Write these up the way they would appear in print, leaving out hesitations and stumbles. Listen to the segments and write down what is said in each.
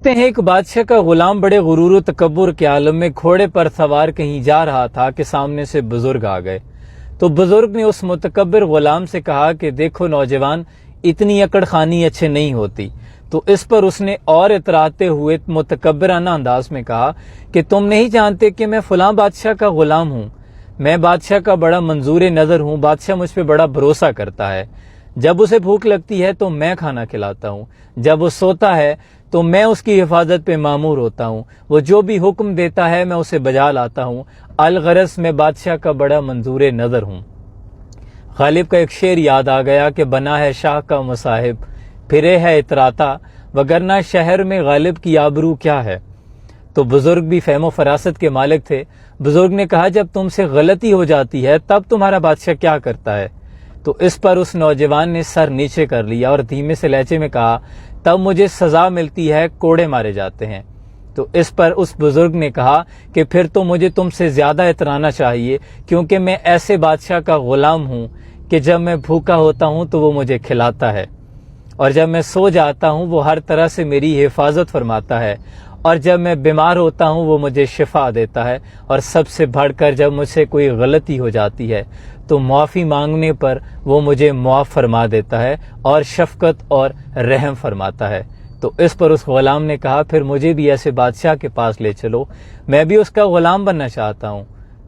لکھتے ہیں ایک بادشاہ کا غلام بڑے غرور و تکبر کے عالم میں گھوڑے پر سوار کہیں جا رہا تھا کہ سامنے سے بزرگ آ گئے۔ تو بزرگ نے اس متکبر غلام سے کہا کہ دیکھو نوجوان، اتنی اکڑ خانی اچھے نہیں ہوتی۔ تو اس پر اس نے اور اتراتے ہوئے متکبرانہ انداز میں کہا کہ تم نہیں جانتے کہ میں فلاں بادشاہ کا غلام ہوں، میں بادشاہ کا بڑا منظور نظر ہوں، بادشاہ مجھ پہ بڑا بھروسہ کرتا ہے، جب اسے بھوک لگتی ہے تو میں کھانا کھلاتا ہوں، جب وہ سوتا ہے تو میں اس کی حفاظت پہ مامور ہوتا ہوں، وہ جو بھی حکم دیتا ہے میں اسے بجا لاتا ہوں، الغرض میں بادشاہ کا بڑا منظور نظر ہوں۔ غالب کا ایک شعر یاد آ گیا کہ بنا ہے شاہ کا مصاحب، پھرے ہے اتراتا، وگرنہ شہر میں غالب کی آبرو کیا ہے۔ تو بزرگ بھی فہم و فراست کے مالک تھے۔ بزرگ نے کہا جب تم سے غلطی ہو جاتی ہے تب تمہارا بادشاہ کیا کرتا ہے؟ تو اس پر اس نوجوان نے سر نیچے کر لیا اور دھیمے سے لہجے میں کہا تب مجھے سزا ملتی ہے، کوڑے مارے جاتے ہیں۔ تو اس پر اس بزرگ نے کہا کہ پھر تو مجھے تم سے زیادہ اترانا چاہیے، کیونکہ میں ایسے بادشاہ کا غلام ہوں کہ جب میں بھوکا ہوتا ہوں تو وہ مجھے کھلاتا ہے، اور جب میں سو جاتا ہوں وہ ہر طرح سے میری حفاظت فرماتا ہے، اور جب میں بیمار ہوتا ہوں وہ مجھے شفا دیتا ہے، اور سب سے بڑھ کر جب مجھ سے کوئی غلطی ہو جاتی ہے تو معافی مانگنے پر وہ مجھے معاف فرما دیتا ہے اور شفقت اور رحم فرماتا ہے۔ تو اس پر اس غلام نے کہا پھر مجھے بھی ایسے بادشاہ کے پاس لے چلو، میں بھی اس کا غلام بننا چاہتا ہوں۔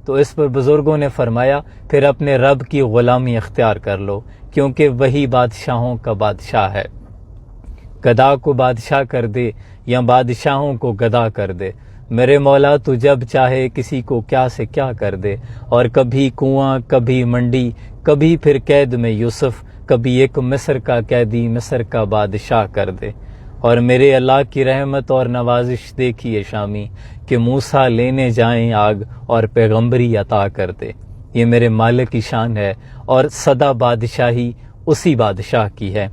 تو اس پر بزرگوں نے فرمایا پھر اپنے رب کی غلامی اختیار کر لو، کیونکہ وہی بادشاہوں کا بادشاہ ہے۔ گدھا کو بادشاہ کر دے یا بادشاہوں کو گدھا کر دے، میرے مولا تو جب چاہے کسی کو کیا سے کیا کر دے، اور کبھی کنواں، کبھی منڈی، کبھی پھر قید میں یوسف، کبھی ایک مصر کا قیدی مصر کا بادشاہ کر دے۔ اور میرے اللہ کی رحمت اور نوازش دیکھیے شامی کہ موسیٰ لینے جائیں آگ اور پیغمبری عطا کر دے۔ یہ میرے مالک کی شان ہے اور سدا بادشاہی اسی بادشاہ کی ہے۔